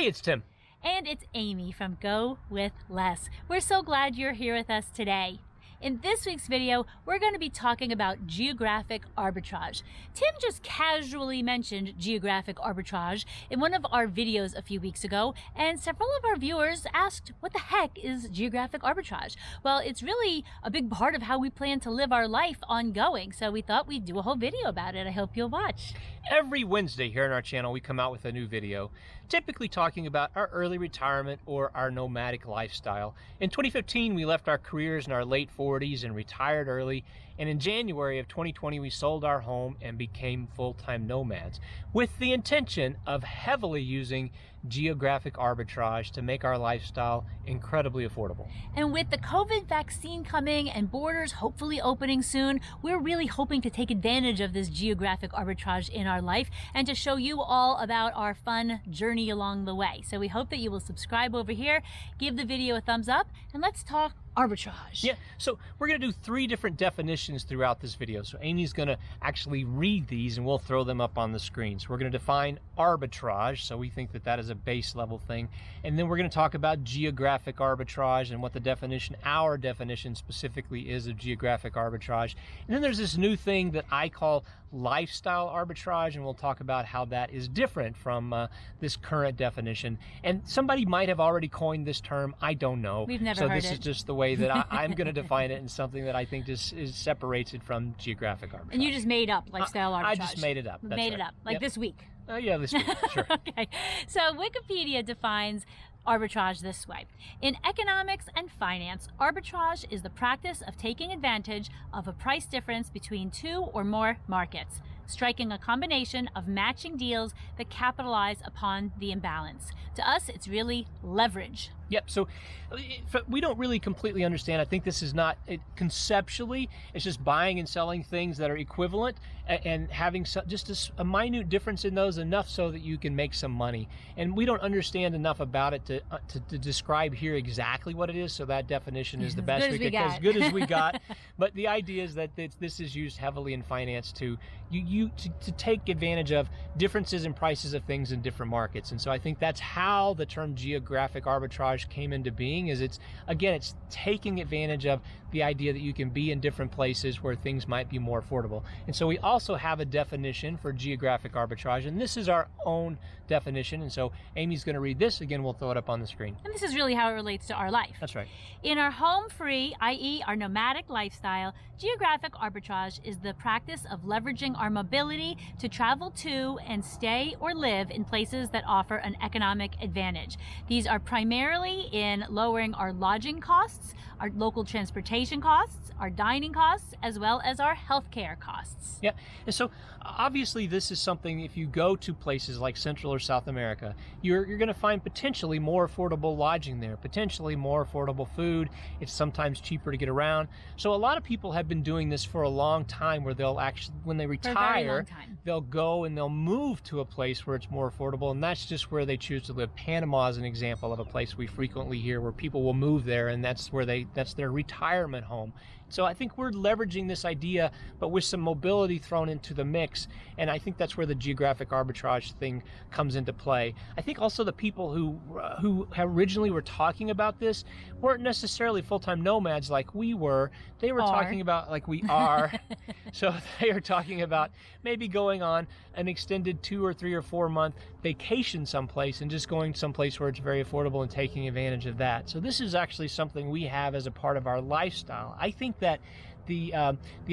Hey, it's Tim. And it's Amy from GoWithLess. We're so glad you're here with us today. In this week's video, we're going to be talking about geographic arbitrage. Tim just casually mentioned geographic arbitrage in one of our videos a few weeks ago, and several of our viewers asked, what the heck is geographic arbitrage? Well, it's really a big part of how we plan to live our life ongoing, so we thought we'd do a whole video about it. I hope you'll watch. Every Wednesday here on our channel, we come out with a new video, typically talking about our early retirement or our nomadic lifestyle. In 2015, we left our careers in our late 40s and retired early. And in January of 2020, we sold our home and became full-time nomads with the intention of heavily using geographic arbitrage to make our lifestyle incredibly affordable. And with the COVID vaccine coming and borders hopefully opening soon, we're really hoping to take advantage of this geographic arbitrage in our life and to show you all about our fun journey along the way. So we hope that you will subscribe over here, give the video a thumbs up, and let's talk arbitrage. Yeah, so we're going to do 3 different definitions throughout this video. So Amy's going to actually read these and we'll throw them up on the screen. So we're going to define arbitrage. So we think that that is a base level thing. And then we're going to talk about geographic arbitrage and what the definition, our definition specifically is of geographic arbitrage. And then there's this new thing that I call lifestyle arbitrage, and we'll talk about how that is different from this current definition. And somebody might have already coined this term. I don't know. We've never heard it. So this is just the way that I'm going to define it, and something that I think just is separated from geographic arbitrage. And you just made up lifestyle arbitrage. I just made it up. That's made right. it up, like this week. Yeah, this week, sure. Okay, so Wikipedia defines arbitrage this way. In economics and finance, arbitrage is the practice of taking advantage of a price difference between 2 or more markets, striking a combination of matching deals that capitalize upon the imbalance. To us, it's really leverage. Yep, so we don't really completely understand. I think this is not, conceptually, it's just buying and selling things that are equivalent and having just a minute difference in those, enough so that you can make some money. And we don't understand enough about it to describe here exactly what it is, so that definition is the best we could, as good as we got. But the idea is that this is used heavily in finance to take advantage of differences in prices of things in different markets. And so I think that's how the term geographic arbitrage came into being. Is it's taking advantage of the idea that you can be in different places where things might be more affordable. And so we also have a definition for geographic arbitrage, and this is our own definition. And so Amy's going to read this again. We'll throw it up on the screen. And this is really how it relates to our life. That's right. In our home-free, i.e. our nomadic lifestyle, geographic arbitrage is the practice of leveraging our mobility to travel to and stay or live in places that offer an economic advantage. These are primarily in lowering our lodging costs, our local transportation costs, our dining costs, as well as our healthcare costs. Yeah, and so obviously this is something, if you go to places like Central or South America, you're going to find potentially more affordable lodging there, potentially more affordable food. It's sometimes cheaper to get around. So a lot of people have been doing this for a long time, where they'll actually, when they retire, they'll go and they'll move to a place where it's more affordable, and that's just where they choose to live. Panama is an example of a place we frequently hear where people will move there, and that's their retirement home. So I think we're leveraging this idea, but with some mobility thrown into the mix, and I think that's where the geographic arbitrage thing comes into play. I think also the people who originally were talking about this weren't necessarily full-time nomads like we were. They were talking about, like we are. So they are talking about maybe going on an extended 2 or 3 or 4 month vacation someplace, and just going someplace where it's very affordable and taking advantage of that. So this is actually something we have as a part of our lifestyle. I think that the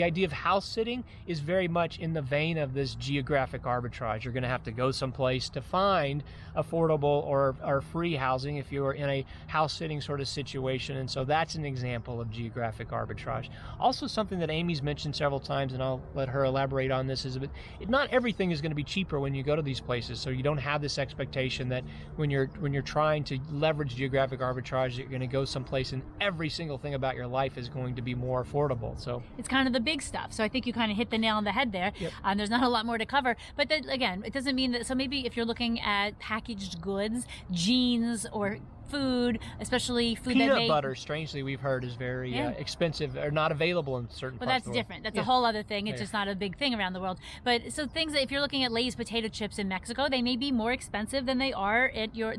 idea of house sitting is very much in the vein of this geographic arbitrage. You're going to have to go someplace to find affordable or free housing if you're in a house sitting sort of situation. And so that's an example of geographic arbitrage. Also, something that Amy's mentioned several times, and I'll let her elaborate on this, is not everything is going to be cheaper when you go to these places. So you don't have this expectation that when you're trying to leverage geographic arbitrage, you're going to go someplace and every single thing about your life is going to be more affordable. So it's kind of the big stuff. So I think you kind of hit the nail on the head there. Yep. There's not a lot more to cover. But then, again, it doesn't mean that. So maybe if you're looking at packaged goods, jeans, or food, especially food Peanut butter, strangely, we've heard is very expensive or not available in certain Well, parts that's of the world. different. That's a whole other thing. It's just not a big thing around the world. But so things that if you're looking at Lay's potato chips in Mexico, they may be more expensive than they are at your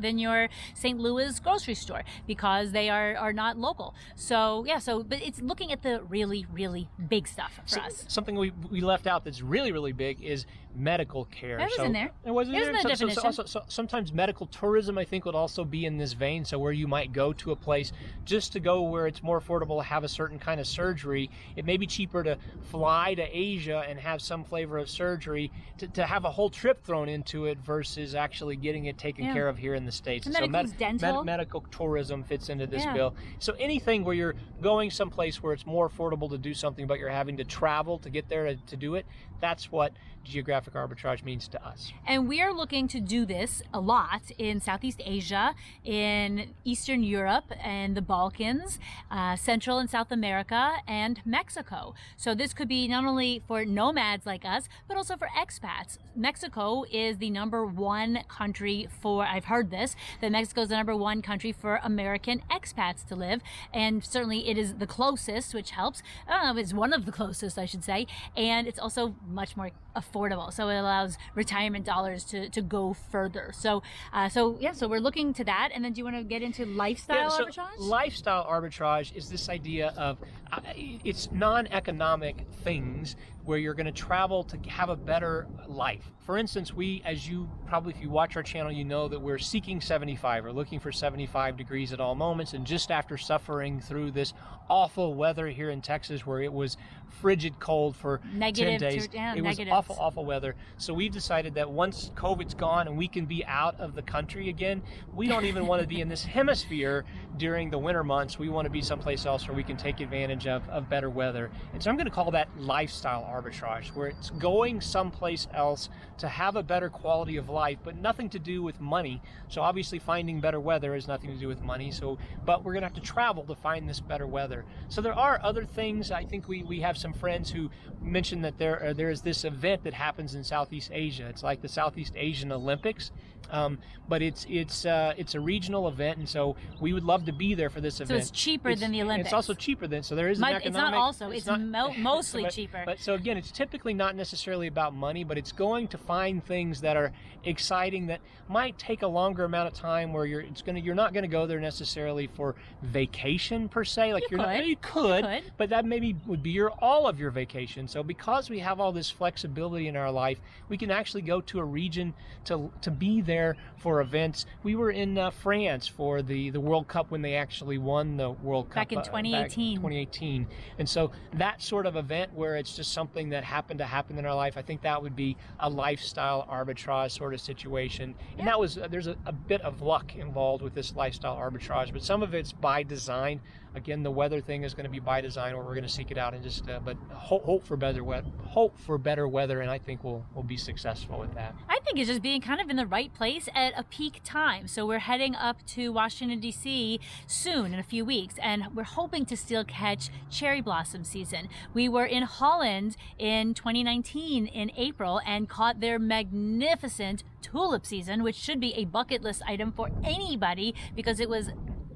St. Louis grocery store because they are not local. So but it's looking at the really, really big stuff for us. Something we left out that's really, really big is medical care. That was in there. It was in there. In the definition. So sometimes medical tourism, I think, would also be in this vein. So where you might go to a place just to go where it's more affordable to have a certain kind of surgery. It may be cheaper to fly to Asia and have some flavor of surgery to have a whole trip thrown into it versus actually getting it taken care of here in the States. And so dental. Medical tourism fits into this bill. So anything where you're going someplace where it's more affordable to do something, but you're having to travel to get there to do it, that's what geographic arbitrage means to us. And we are looking to do this a lot in Southeast Asia, in Eastern Europe and the Balkans, Central and South America, and Mexico. So this could be not only for nomads like us, but also for expats. Mexico is the #1 country for, I've heard this, that Mexico is the #1 country for American expats to live. And certainly it is the closest, which helps. It's one of the closest, I should say. And it's also much more affordable, so it allows retirement dollars to go further. So we're looking to that. And then do you want to get into lifestyle arbitrage? Lifestyle arbitrage is this idea of it's non-economic things where you're going to travel to have a better life. For instance, as you probably, if you watch our channel, you know that we're seeking 75 or looking for 75 degrees at all moments. And just after suffering through this awful weather here in Texas where it was frigid cold for 10 days, it was awful weather. So we've decided that once COVID's gone and we can be out of the country again, we don't even want to be in this hemisphere during the winter months. We want to be someplace else where we can take advantage of better weather. And so I'm going to call that lifestyle arbitrage, where it's going someplace else to have a better quality of life, but nothing to do with money. So obviously finding better weather has nothing to do with money. But we're going to have to travel to find this better weather. So there are other things. I think we have some friends who mentioned that there is this event that happens in Southeast Asia. It's like the Southeast Asian Olympics, but it's a regional event, and so we would love to be there for this event. So it's cheaper than the Olympics. It's also cheaper than, so there is an economic. It's not also. It's mostly cheaper. But so again, it's typically not necessarily about money, but it's going to find things that are exciting that might take a longer amount of time. Where you're not going to go there necessarily for vacation per se. Like you could, but that maybe would be all of your vacation. So because we have all this flexibility in our life, we can actually go to a region to be there for events. We were in France for the World Cup when they actually won the World Cup back in 2018. And so that sort of event where it's just something that happened to happen in our life, I think that would be a lifestyle arbitrage sort of situation. And that was there's a bit of luck involved with this lifestyle arbitrage, but some of it's by design. Again, the weather thing is going to be by design, or we're going to seek it out and just but hope for better weather, and I think we'll be successful with that. I think it's just being kind of in the right place at a peak time. So we're heading up to Washington, D.C. soon, in a few weeks, and we're hoping to still catch cherry blossom season. We were in Holland in 2019 in April and caught their magnificent tulip season, which should be a bucket list item for anybody because it was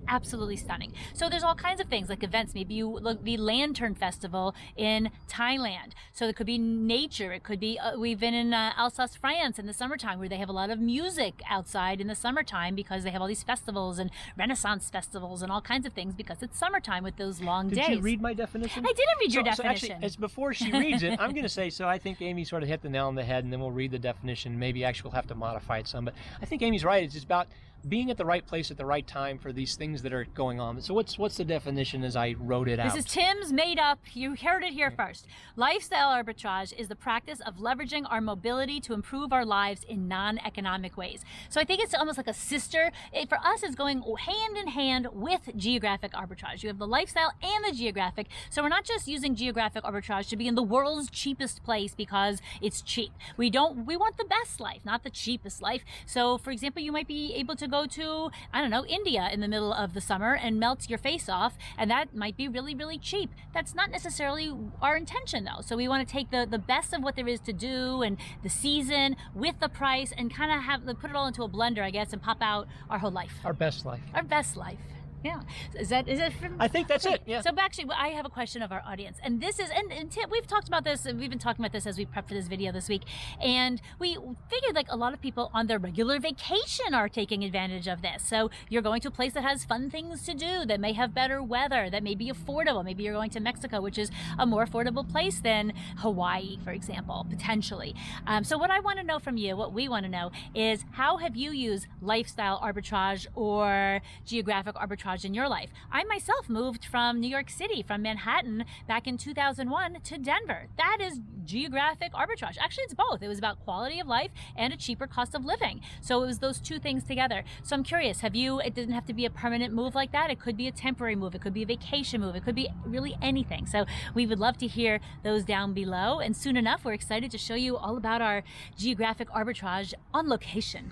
absolutely stunning. So there's all kinds of things like events. Maybe you look the Lantern Festival in Thailand. So it could be nature. It could be we've been in Alsace, France in the summertime where they have a lot of music outside in the summertime because they have all these festivals and Renaissance festivals and all kinds of things because it's summertime with those long days. Did you read my definition? I didn't read your definition. So actually, as before she reads it, I'm going to say, so I think Amy sort of hit the nail on the head, and then we'll read the definition. Maybe actually we'll have to modify it some, but I think Amy's right. It's just about being at the right place at the right time for these things that are going on. So what's the definition as I wrote it out? This is Tim's made up. You heard it here first. Lifestyle arbitrage is the practice of leveraging our mobility to improve our lives in non-economic ways. So I think it's almost like a sister. For us, it's going hand in hand with geographic arbitrage. You have the lifestyle and the geographic. So we're not just using geographic arbitrage to be in the world's cheapest place because it's cheap. We want the best life, not the cheapest life. So for example, you might be able to go to, I don't know, India in the middle of the summer and melt your face off, and that might be really, really cheap. That's not necessarily our intention though. So we want to take the best of what there is to do and the season with the price and kind of put it all into a blender, I guess, and pop out our whole life. Our best life. Our best life. Yeah. Is it from, I think that's it. Yeah. So actually, I have a question of our audience, and this is, and Tim, we've talked about this, and we've been talking about this as we prep for this video this week, and we figured like a lot of people on their regular vacation are taking advantage of this. So you're going to a place that has fun things to do, that may have better weather, that may be affordable. Maybe you're going to Mexico, which is a more affordable place than Hawaii, for example, potentially. So what I want to know from you, what we want to know is, how have you used lifestyle arbitrage or geographic arbitrage in your life? I myself moved from New York City, from Manhattan, back in 2001 to Denver. That is geographic arbitrage. Actually, it's both. It was about quality of life and a cheaper cost of living. So it was those two things together. So I'm curious, it didn't have to be a permanent move like that. It could be a temporary move. It could be a vacation move. It could be really anything. So we would love to hear those down below. And soon enough, we're excited to show you all about our geographic arbitrage on location.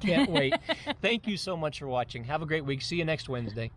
Can't wait. Thank you so much for watching. Have a great week. See you next Wednesday.